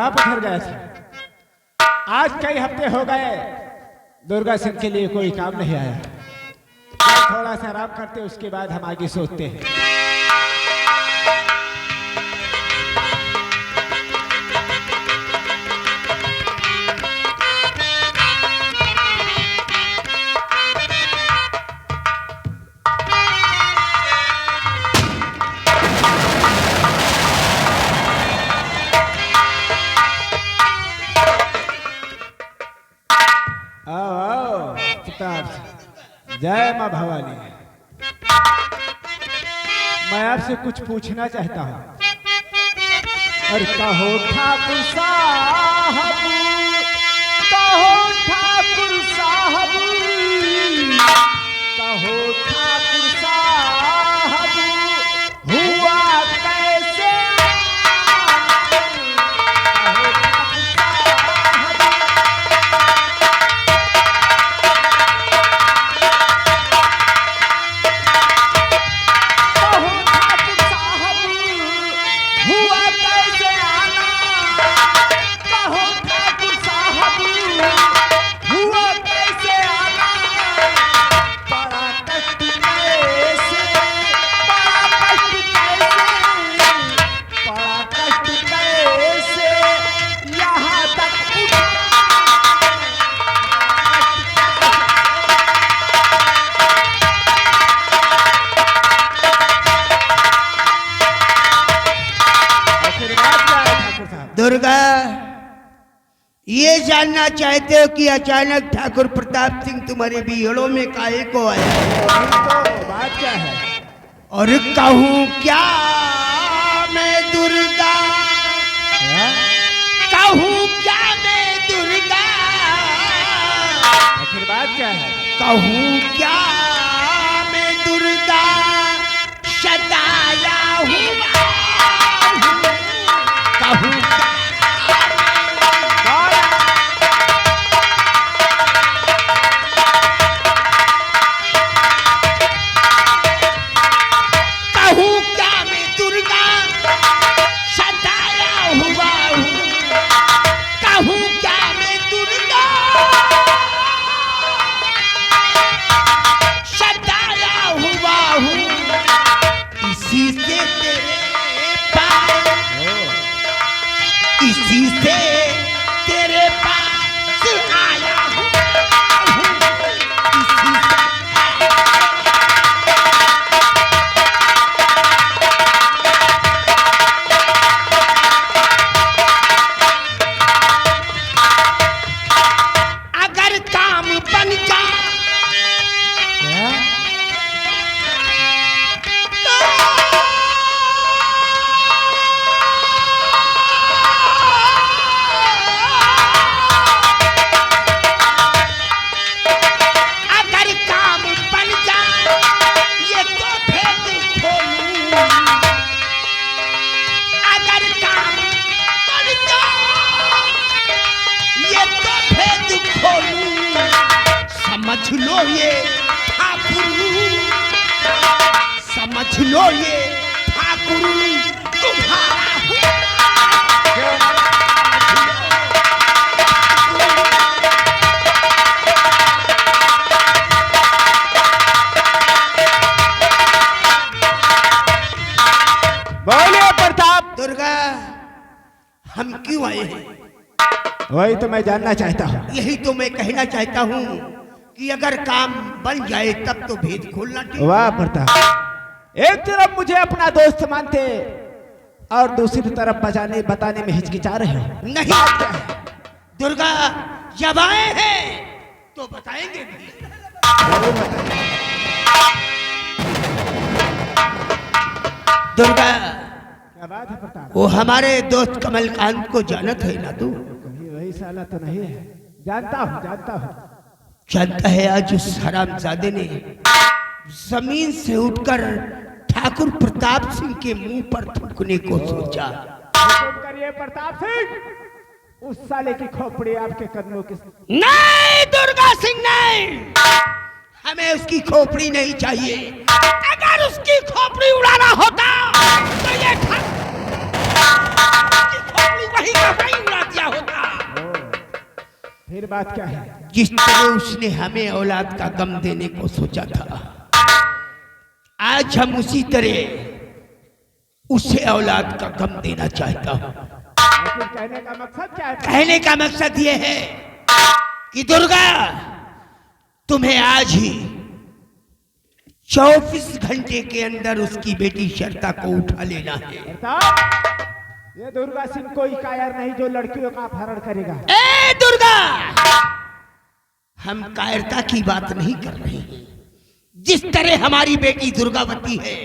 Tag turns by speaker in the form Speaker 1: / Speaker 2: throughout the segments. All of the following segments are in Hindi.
Speaker 1: आप घर गए थे। आज कई हफ्ते हो गए दुर्गा सिंह के लिए कोई काम नहीं आया। थोड़ा सा आराम करते उसके बाद हम आगे सोचते हैं। जय मां भवानी। मैं आपसे कुछ पूछना चाहता हूं। और कहो ठाकुर साहब, कहो ठाकुर साहब, कहो ठाकुर साहब, हुआ कैसे?
Speaker 2: दुर्गा, ये जानना चाहते हो कि अचानक ठाकुर प्रताप सिंह तुम्हारे बिहड़ों में काहे को आया?
Speaker 1: तो बात क्या है?
Speaker 2: और कहूँ क्या मैं दुर्गा, कहूँ क्या मैं दुर्गा,
Speaker 1: आखिर बात क्या है?
Speaker 2: कहूँ क्या मैं दुर्गा, सताया हुआ कहूँ समझ लो ये ठाकुर, समझ लो ये ठाकुर तुम्हारा
Speaker 1: बोलिए प्रताप।
Speaker 2: दुर्गा, हम क्यों आए हैं?
Speaker 1: वही तो मैं जानना चाहता हूँ।
Speaker 2: यही तो मैं कहना चाहता हूँ कि अगर काम बन जाए तब तो भेद खोलना चाहिए।
Speaker 1: वाह प्रताप, एक तरफ मुझे अपना दोस्त मानते और दूसरी तरफ बताने में हिचकिचा रहे हो।
Speaker 2: नहीं दुर्गा, जब आए हैं तो बताएंगे भी। दुर्गा,
Speaker 1: क्या बात है प्रताप?
Speaker 2: वो हमारे दोस्त कमलकांत को जानत है ना तू?
Speaker 1: वही साला तो नहीं है। जानता हूँ, जानता हूँ।
Speaker 2: जानता है आज उस हरामजादे ने जमीन से उठकर ठाकुर प्रताप सिंह के मुंह पर थूकने को सोचा।
Speaker 1: हुक्म करिए प्रताप सिंह, उस साले की खोपड़ी आपके कदमों के।
Speaker 2: नहीं दुर्गा सिंह, नहीं, हमें उसकी खोपड़ी नहीं चाहिए। अगर उसकी खोपड़ी उड़ाना होता तो ये खोपड़ी वही का वही उड़ा
Speaker 1: फिर बात क्या है?
Speaker 2: जिस तरह उसने हमें औलाद का गम देने को सोचा था, आज हम उसी तरह उसे औलाद का गम देना चाहता हूं।
Speaker 1: कहने का मकसद क्या है?
Speaker 2: कहने का मकसद यह है कि दुर्गा, तुम्हें आज ही 24 घंटे के अंदर उसकी बेटी शर्ता को उठा लेना है।
Speaker 1: ये दुर्गा सिंह कोई कायर नहीं जो लड़कियों का अपहरण करेगा।
Speaker 2: ए दुर्गा, हम कायरता की बात नहीं कर रहे हैं। जिस तरह हमारी बेटी दुर्गावती है,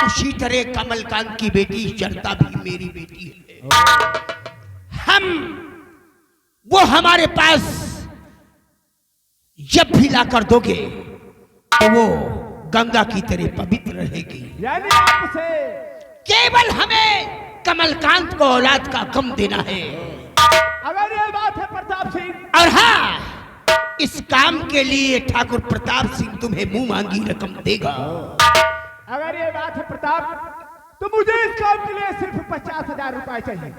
Speaker 2: उसी तरह कमलकांत की बेटी शर्ता भी मेरी बेटी है। वो हमारे पास जब भी लाकर दोगे तो वो गंगा की तरह पवित्र रहेगी।
Speaker 1: यानी आपसे
Speaker 2: केवल हमें कमलकांत को औलाद का गम देना है।
Speaker 1: अगर ये बात है प्रताप सिंह,
Speaker 2: और हाँ, इस काम के लिए ठाकुर प्रताप सिंह तुम्हें मुंह मांगी रकम देगा।
Speaker 1: अगर ये बात है प्रताप, तो मुझे इस काम के लिए सिर्फ 50,000 रुपए चाहिए।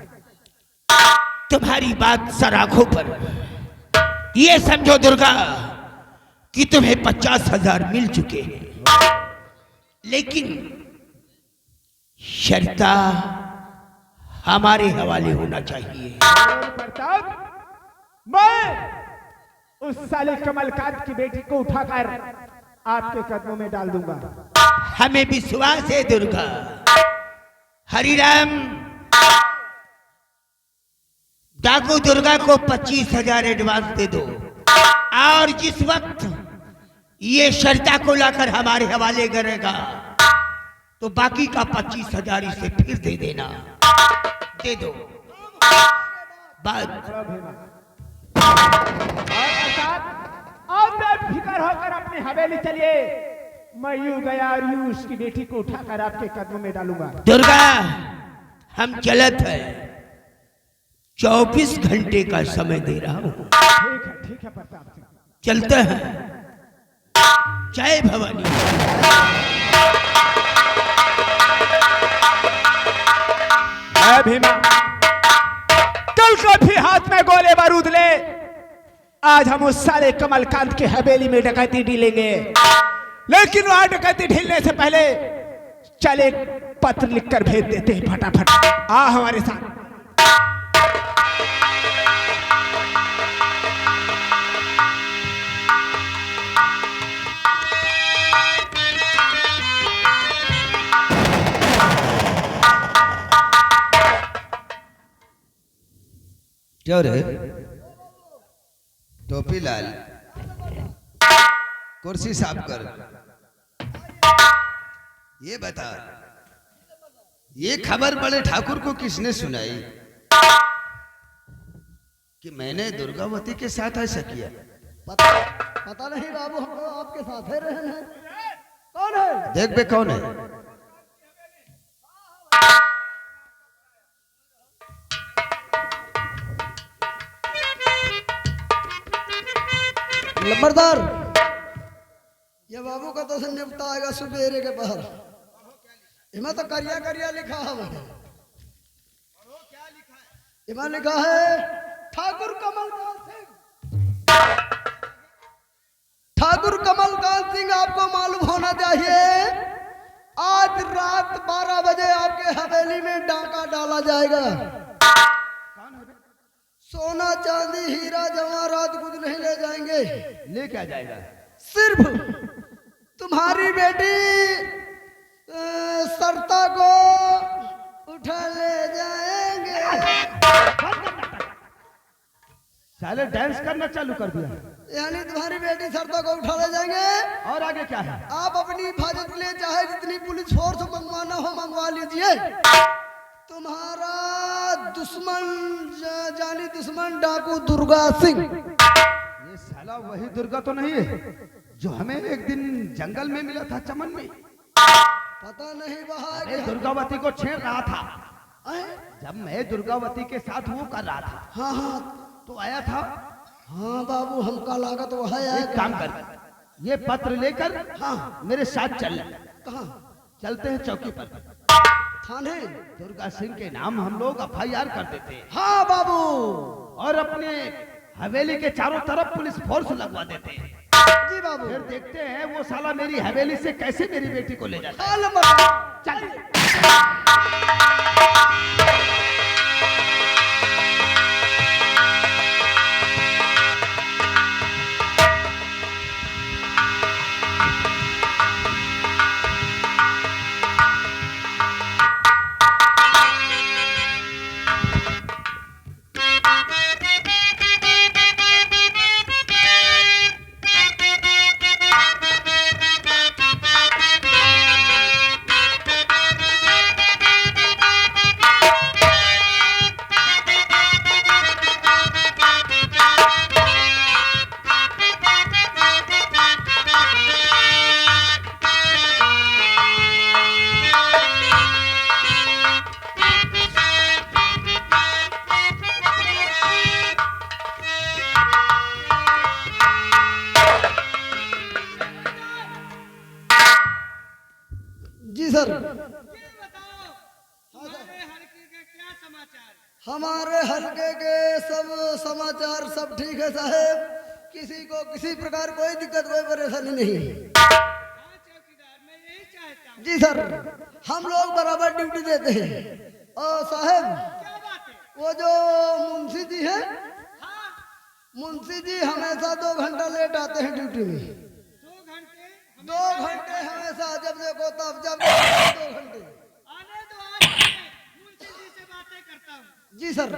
Speaker 2: तुम्हारी बात सराखों पर। ये समझो दुर्गा कि तुम्हें 50,000 मिल चुके हैं, लेकिन शर्ता हमारे हवाले होना चाहिए।
Speaker 1: प्रताप, मैं उस साले कमलकांत की बेटी को उठाकर आपके कदमों में डाल दूंगा।
Speaker 2: हमें विश्वास है दुर्गा। हरिराम, डाकू दुर्गा को 25,000 एडवांस दे दो, और जिस वक्त ये शर्ता को लाकर हमारे हवाले करेगा तो बाकी का 25,000 इसे फिर दे देना। दे दो। बात
Speaker 1: और बेफिक्र होकर अपनी हवेली चलिए। मैं यूं गया और यूं उसकी बेटी को उठाकर आपके कदमों में डालूंगा।
Speaker 2: दुर्गा, हम चलत है, 24 घंटे का समय दे रहा हूं।
Speaker 1: ठीक है प्रताप सिंह,
Speaker 2: चलते हैं। जय भवानी।
Speaker 1: भीमा, कल को भी हाथ में गोले बारूद ले। आज हम उस सारे कमलकांत के हवेली में डकैती ढीलेंगे, लेकिन वहां डकैती ढीलने से पहले चल एक पत्र लिखकर भेज देते हैं फटाफट। आ हमारे साथ।
Speaker 3: क्यों रे टोपी लाल, कुर्सी साफ कर। ये बता, ये खबर बड़े ठाकुर को किसने सुनाई कि मैंने दुर्गावती के साथ ऐसा किया?
Speaker 4: पता नहीं बाबू, हम तो आपके साथ ही रहे हैं। कौन है?
Speaker 3: देख बे, कौन है?
Speaker 4: नंबरदार, ये बाबू का तो निपटा आएगा सुबेरे के पहर। इमा तो करिया करिया लिखा है। इमा लिखा है ठाकुर कमलकांत सिंह। ठाकुर कमलकांत सिंह, आपको मालूम होना चाहिए, आज रात 12 बजे आपके हवेली में डाका डाला जाएगा। सोना चांदी हीरा जवाहरात कुछ नहीं ले जाएंगे।
Speaker 3: ले क्या जाएगा?
Speaker 4: सिर्फ तुम्हारी बेटी सरता को उठा ले जाएंगे।
Speaker 1: साले डांस करना चालू कर दिया।
Speaker 4: यानी तुम्हारी बेटी सरता को उठा ले जाएंगे।
Speaker 1: और आगे क्या है?
Speaker 4: आप अपनी हिफाजत के लिए चाहे जितनी पुलिस फोर्स मंगवाना हो मंगवा लीजिए। तुम्हारा दुश्मन, जानी दुश्मन डाकू दुर्गा सिंह।
Speaker 3: ये साला वही दुर्गा तो नहीं है जो हमें एक दिन जंगल में मिला था, चमन में?
Speaker 4: पता नहीं वहाँ
Speaker 3: दुर्गावती को छेड़ रहा था।
Speaker 4: आए?
Speaker 3: जब मैं दुर्गावती के साथ वो कर रहा था,
Speaker 4: हाँ हाँ
Speaker 3: तो आया था।
Speaker 4: हाँ बाबू, हमका लागत वहाँ
Speaker 3: एक काम कर, ये पत्र लेकर
Speaker 4: हाँ
Speaker 3: मेरे साथ चल।
Speaker 4: कहाँ?
Speaker 3: चलते हैं चौकी पर।
Speaker 4: थाने?
Speaker 3: दुर्गा सिंह के नाम हम लोग FIR कर देते हैं,
Speaker 4: हाँ बाबू।
Speaker 3: और अपने हवेली के चारों तरफ पुलिस फोर्स लगवा देते हैं।
Speaker 4: जी बाबू।
Speaker 3: फिर देखते हैं वो साला मेरी हवेली से कैसे मेरी बेटी को ले जाता है।
Speaker 4: हाल मत।
Speaker 3: चल।
Speaker 4: जी सर।
Speaker 5: हमारे हल्के के सब समाचार सब ठीक है साहब। किसी को किसी प्रकार कोई दिक्कत कोई परेशानी नहीं है। जी सर, हम लोग बराबर ड्यूटी देते हैं। और साहब वो जो मुंशी जी है, मुंशी जी हमेशा 2 घंटा लेट आते हैं ड्यूटी में। 2 घंटे हमेशा, जब देखो तब, जब 2 घंटे।
Speaker 6: आने दो, आज मुंशी जी से बातें करता हूँ।
Speaker 5: जी sir.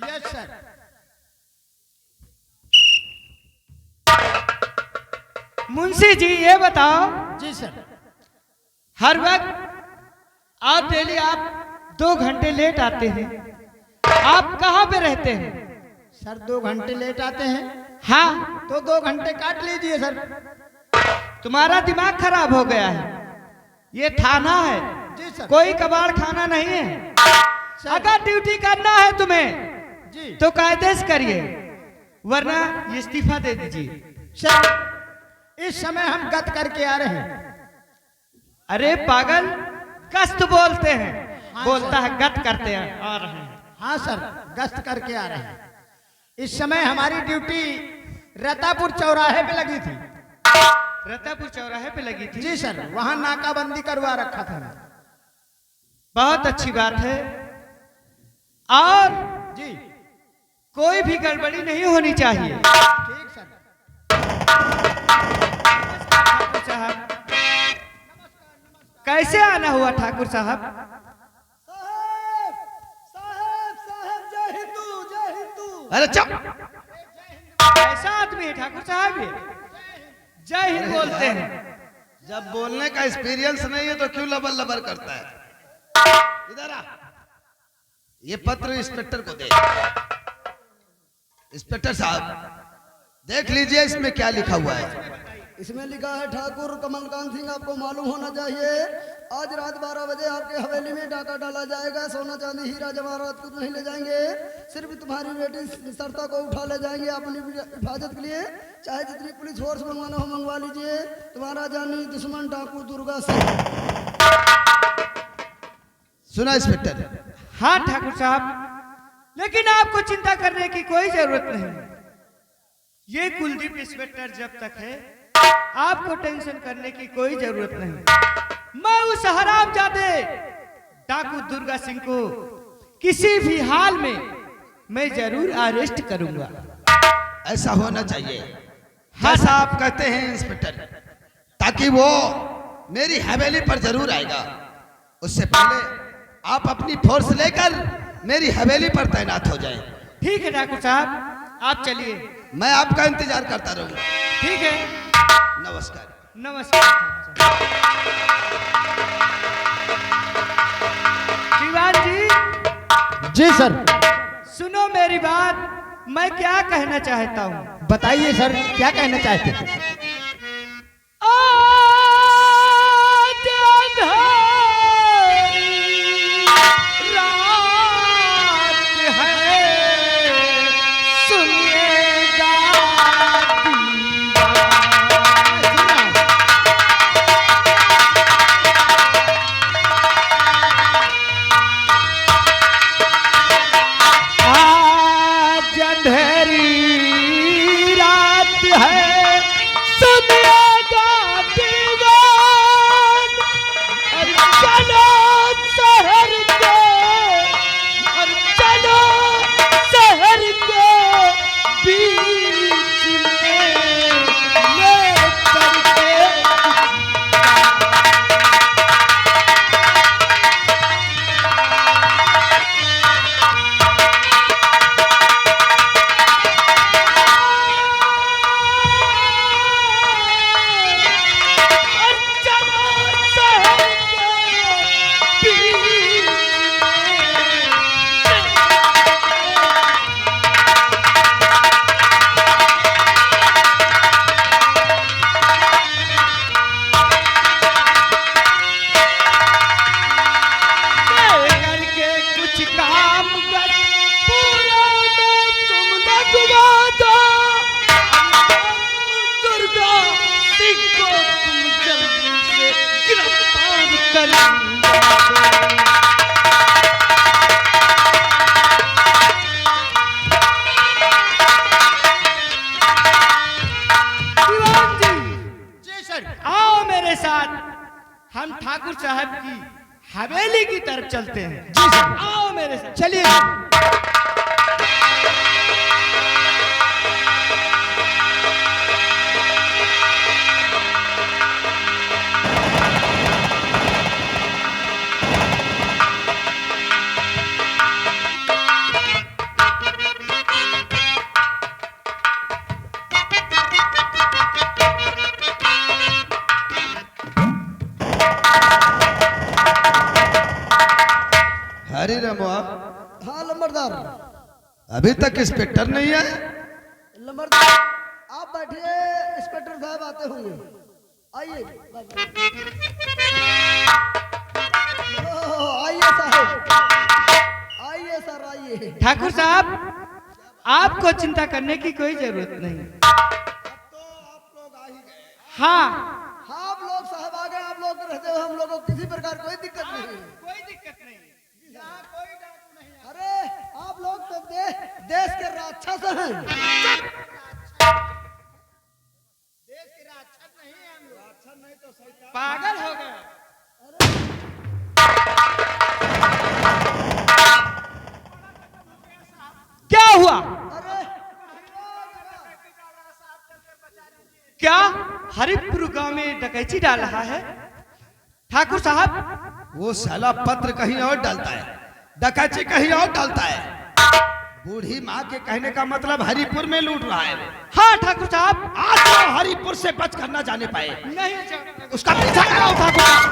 Speaker 2: Yes sir.
Speaker 6: Munshi ji ये बताओ,
Speaker 2: जी सर।
Speaker 6: हर वक्त आप डेली आप 2 घंटे लेट आते हैं, आप कहाँ पे रहते हैं?
Speaker 2: सर 2 घंटे लेट आते हैं
Speaker 6: हाँ,
Speaker 2: तो 2 घंटे काट लीजिए सर।
Speaker 6: तुम्हारा दिमाग खराब हो गया है। ये थाना है,
Speaker 2: जी सर।
Speaker 6: कोई कबाड़ खाना नहीं है। अगर ड्यूटी करना है तुम्हें
Speaker 2: जी
Speaker 6: तो कायदे से करिए, वरना इस्तीफा दे दीजिए।
Speaker 2: सर, इस समय हम गत करके आ रहे हैं।
Speaker 6: अरे पागल, गश्त बोलते हैं।
Speaker 2: हाँ,
Speaker 6: बोलता
Speaker 2: सर।
Speaker 6: है गत करते हैं आ रहे हैं।
Speaker 2: हाँ सर, गश्त करके आ रहे हैं। इस समय हमारी ड्यूटी रतापुर चौराहे पे लगी थी।
Speaker 6: रतापुर चौराहे पे लगी थी?
Speaker 2: जी सर, वहाँ नाकाबंदी करवा रखा था।
Speaker 6: बहुत अच्छी बात है। और
Speaker 2: जी
Speaker 6: कोई भी गड़बड़ी नहीं होनी चाहिए।
Speaker 2: ठीक सर।
Speaker 6: ठाकुर साहब, कैसे आना हुआ ठाकुर साहब?
Speaker 5: साहब साहब साहब, जय हिंदू जय हिंदू।
Speaker 3: अरे चुप।
Speaker 6: ऐसा आदमी है ठाकुर साहब ये? जय हिंद बोलते हैं।
Speaker 3: जब बोलने का एक्सपीरियंस नहीं है तो क्यों लबर लबर करता है? इधर आ। ये पत्र इंस्पेक्टर को दे। इंस्पेक्टर साहब, देख लीजिए इसमें क्या लिखा हुआ है।
Speaker 5: इसमें लिखा है, ठाकुर कमलकांत सिंह, आपको मालूम होना चाहिए आज रात 12 बजे आपके हवेली में डाका डाला जाएगा। सोना चांदी हीरा जवाहरात कुछ नहीं ले जाएंगे, सिर्फ तुम्हारी बेटी सरता को उठा ले जाएंगे अपनी हिफाजत के लिए। चाहे जितनी पुलिस फोर्स मंगवाना हो मंगवा लीजिए। तुम्हारा जानी दुश्मन डाकू दुर्गा सिंह।
Speaker 3: सुना इंस्पेक्टर?
Speaker 6: हाँ ठाकुर साहब, लेकिन आपको चिंता करने की कोई जरूरत नहीं। ये कुलदीप इंस्पेक्टर जब तक है, आपको टेंशन करने की कोई जरूरत नहीं। मैं उस हरामजादे डाकू दुर्गा सिंह को किसी भी हाल में मैं जरूर अरेस्ट करूंगा।
Speaker 3: ऐसा होना चाहिए।
Speaker 6: हाँ
Speaker 3: जैसा आप कहते हैं इंस्पेक्टर, ताकि वो मेरी हवेली पर जरूर आएगा। उससे पहले आप अपनी फोर्स लेकर मेरी हवेली पर तैनात हो जाएं।
Speaker 6: ठीक है ठाकुर साहब, आप चलिए।
Speaker 3: मैं आपका इंतजार करता रहूंगा।
Speaker 6: ठीक है,
Speaker 3: नमस्कार।
Speaker 6: नमस्कार। दीवान जी।
Speaker 2: जी सर।
Speaker 6: सुनो मेरी बात, मैं क्या कहना चाहता हूँ।
Speaker 2: बताइए सर, क्या कहना चाहते हैं?
Speaker 6: आज अंधारी रात है, सुनिएगा सिंह को तुम जल्दी से गिरफ्तार करेंगे। दीवान जी सर, आओ मेरे साथ, हम ठाकुर साहब की हवेली की तरफ चलते हैं। जी सर, आओ मेरे साथ।
Speaker 1: चलिए।
Speaker 3: हरी रमुआ,
Speaker 5: हाँ लंबरदार।
Speaker 3: अभी तक इंस्पेक्टर नहीं है।
Speaker 5: लंबरदार आप बैठिए, इंस्पेक्टर साहब आते होंगे। आइए आइए साहब, आइए सर आइए।
Speaker 6: ठाकुर साहब, आपको चिंता करने की कोई जरूरत नहीं। हाँ
Speaker 5: हाँ आप लोग साहब आ गए, आप लोग रहते हो, हम लोगों को किसी प्रकार कोई दिक्कत नहीं है।
Speaker 6: कोई दिक्कत नहीं, यहाँ कोई डाकू नहीं है।
Speaker 5: अरे आप लोग तो देश के राक्षस हैं।
Speaker 6: देश के राक्षस नहीं है हम लोग। राक्षस नहीं तो शैतान। पागल हो गए। क्या हुआ?
Speaker 5: अरे
Speaker 6: क्या हरिपुर गांव में डकैती डाल रहा है? ठाकुर साहब,
Speaker 3: वो साला पत्र कहीं और डालता है, डकैती कहीं और डालता है। बूढ़ी माँ के कहने का मतलब हरिपुर में लूट रहा है।
Speaker 6: हाँ ठाकुर साहब,
Speaker 3: आज तो हरिपुर से बच कर न जाने पाए।
Speaker 6: नहीं
Speaker 3: उसका पीछा कराओ ठाकुर साहब।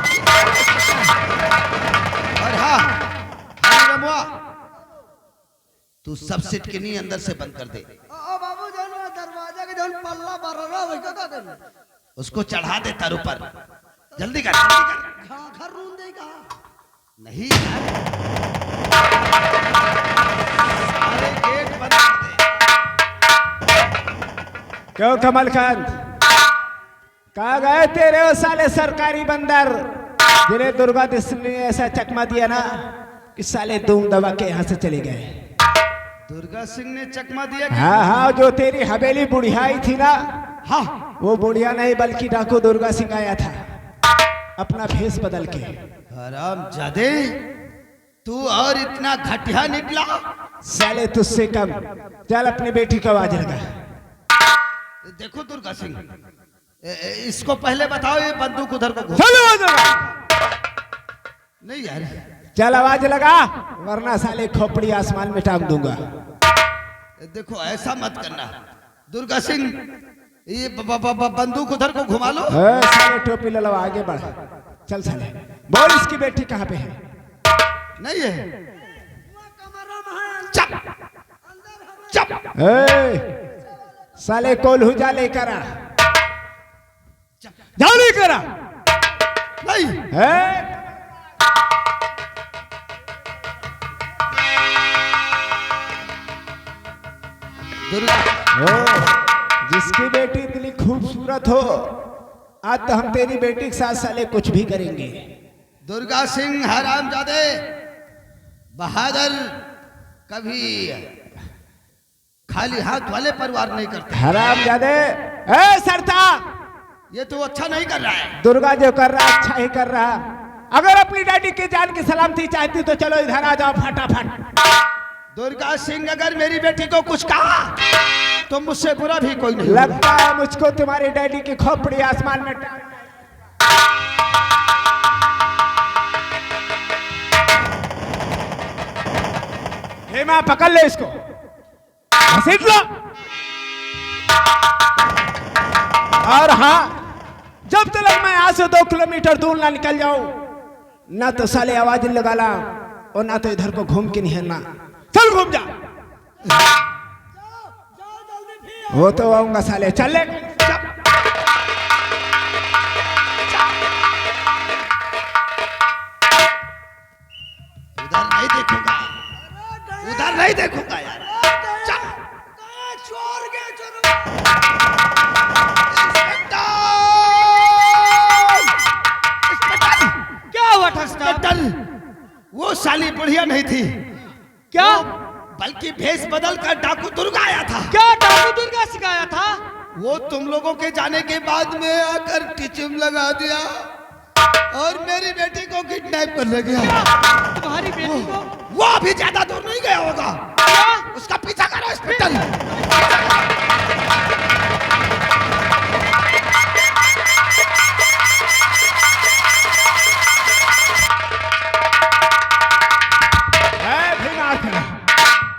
Speaker 3: और हाँ हरी रमुआ, तू सब सिटकिनी अंदर से बंद कर दे।
Speaker 5: बाबू जान दरवाजा के जान पल्ला बार रहा वही का कर।
Speaker 3: उसको चढ़ा दे तारू पर। जल्दी कर, जल्दी कर।
Speaker 5: हाँ घर रूम दे कहा
Speaker 3: नहीं यार, सारे गेट बंद कर दे।
Speaker 1: क्यों कमलकांत, कहा गए तेरे वो साले सरकारी बंदर जिन्हें दुर्गा ने ऐसा चकमा दिया ना कि साले दूम दबा के यहाँ से चले गए।
Speaker 3: दुर्गा सिंह ने चकमा दिया कि
Speaker 1: हाँ हाँ, जो तेरी हवेली बुढ़िया आई थी ना,
Speaker 3: हाँ,
Speaker 1: वो बुढ़िया नहीं बल्कि डाकू दुर्गा सिंह आया था अपना भेष बदल के।
Speaker 3: हरामजादे, तू और इतना घटिया निकला।
Speaker 1: साले तुझसे कम। चल अपनी बेटी को आवाज लगा।
Speaker 3: देखो दुर्गा सिंह, इसको पहले बताओ ये बंदूक उधर को घुमा।
Speaker 1: चलो आवाज लगा।
Speaker 3: नहीं यार,
Speaker 1: चल आवाज लगा, वरना साले खोपड़ी आसमान में टांग दूंगा।
Speaker 3: देखो ऐसा मत करना दुर्गा सिंह, ये बंदूक उधर को घुमा लो।
Speaker 1: साले टोपी ललो, आगे बढ़। चल साले बोल, इसकी बेटी कहाँ पे है?
Speaker 3: नहीं है।
Speaker 5: चप
Speaker 3: चुप।
Speaker 1: साले कोल्हू जा लेकर आ, जा लेकर आ।
Speaker 3: नहीं, दुर्गा,
Speaker 1: जिसकी बेटी इतनी खूबसूरत हो, आज तो हम तेरी बेटी के साथ साले कुछ भी करेंगे।
Speaker 3: दुर्गा सिंह हरामजादे, बहादुर कभी खाली हाथ वाले परिवार नहीं करते।
Speaker 1: हरामजादे, सरता,
Speaker 3: ये तो अच्छा नहीं कर रहा है।
Speaker 1: दुर्गा जो कर रहा अच्छा ही कर रहा। अगर अपनी डैडी की जान की सलामती चाहती तो चलो इधर आ जाओ फटाफट।
Speaker 3: दुर्गा सिंह, अगर मेरी बेटी को कुछ कहा तो मुझसे बुरा भी कोई नहीं।
Speaker 1: लगता है मुझको तुम्हारी डैडी की खोपड़ी आसमान में हेमा, पकड़ ले इसको, घसीट लो। और हाँ, जब तक मैं यहाँ से 2 किलोमीटर दूर ना निकल जाऊं, ना तो साले आवाज लगा ला और ना तो इधर को घूम के नहीं ना। चल घूम जा। वो तो आऊंगा साले, चल ले।
Speaker 3: उधर नहीं देखूंगा, उधर नहीं देखूंगा यार।
Speaker 5: चोर के चोर।
Speaker 3: इंस्पेक्टर! साली बुढ़िया नहीं थी,
Speaker 6: क्या
Speaker 3: बल्कि भेष बदल कर डाकू दुर्गा आया था।
Speaker 6: क्या डाकू दुर्गा सिखाया था?
Speaker 3: वो तुम लोगों के जाने के बाद में आकर टिचिम लगा दिया और मेरी बेटी को किडनैप कर ले गया।
Speaker 6: तुम्हारी बेटी को?
Speaker 3: वो अभी ज्यादा दूर नहीं गया होगा।
Speaker 6: क्या?
Speaker 3: उसका पीछा करो इंस्पेक्टर।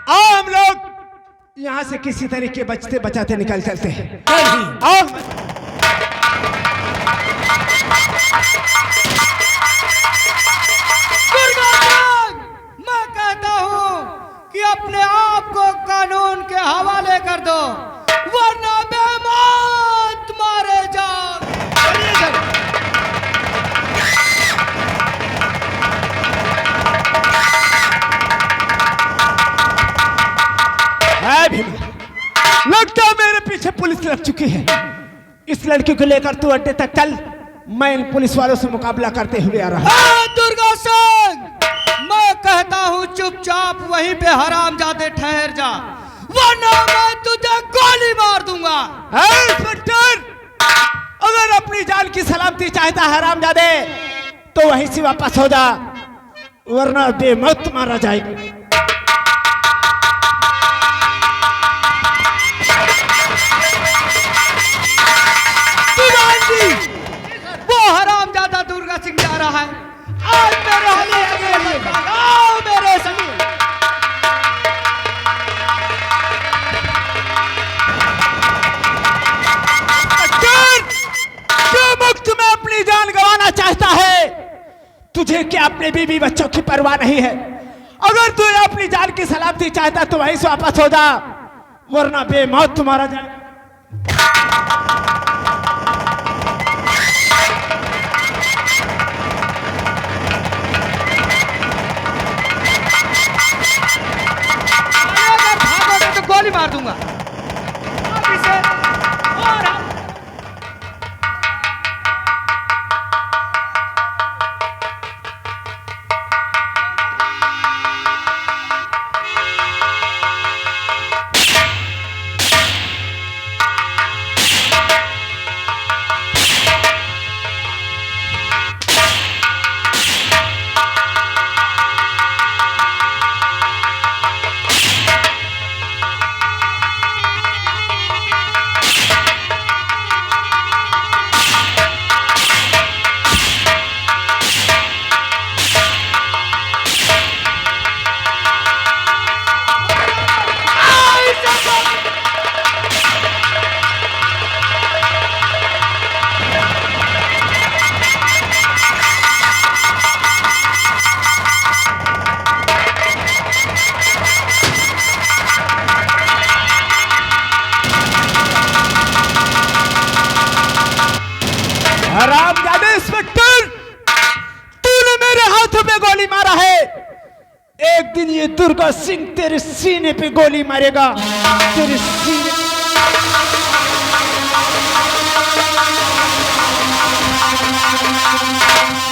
Speaker 1: आओ हम लोग यहाँ से किसी तरीके बचते बचाते निकल चलते हैं। आओ।
Speaker 6: मैं कहता हूँ कि अपने आप को कानून के हवाले कर दो, वरना बेमौत मारे जाओ।
Speaker 1: लगता है मेरे पीछे पुलिस लग चुकी है। इस लड़की को लेकर तू अड्डे तक चल, मैं इन पुलिस वालों से मुकाबला करते हुए आ रहा हूं।
Speaker 6: दुर्गा सिंह, मैं कहता हूँ चुपचाप वहीं पे हरामजादे ठहर जा, वरना मैं तुझे गोली मार दूंगा।
Speaker 1: इंस्पेक्टर, अगर अपनी जान की सलामती चाहता है हरामजादे तो वहीं से वापस हो जा, वरना बेमौत मारा जाएगा।
Speaker 6: वो हरामजादा दुर्गा सिंह जा रहा है आज मेरे हमें आओ मेरे संग।
Speaker 1: जो मुक्त में अपनी जान गंवाना चाहता है, तुझे क्या अपने बीवी बच्चों की परवाह नहीं है? अगर तू अपनी जान की सलामती चाहता तो वहीं से वापस हो जा, वरना बेमौत तुम्हारा जाए।
Speaker 6: अगर भागोगे तो गोली मार दूंगा। अब इसे और
Speaker 1: हरामजादे इंस्पेक्टर, तूने मेरे हाथों पे गोली मारा है, एक दिन ये दुर्गा सिंह तेरे सीने पे गोली मारेगा। तेरे सीने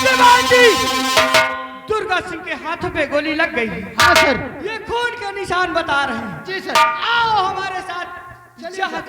Speaker 6: शिवाजी, दुर्गा सिंह के हाथों पे गोली लग गई।
Speaker 5: हाँ सर।
Speaker 6: ये खून के निशान बता रहे हैं।
Speaker 5: जी सर।
Speaker 6: आओ हमारे साथ जहाँ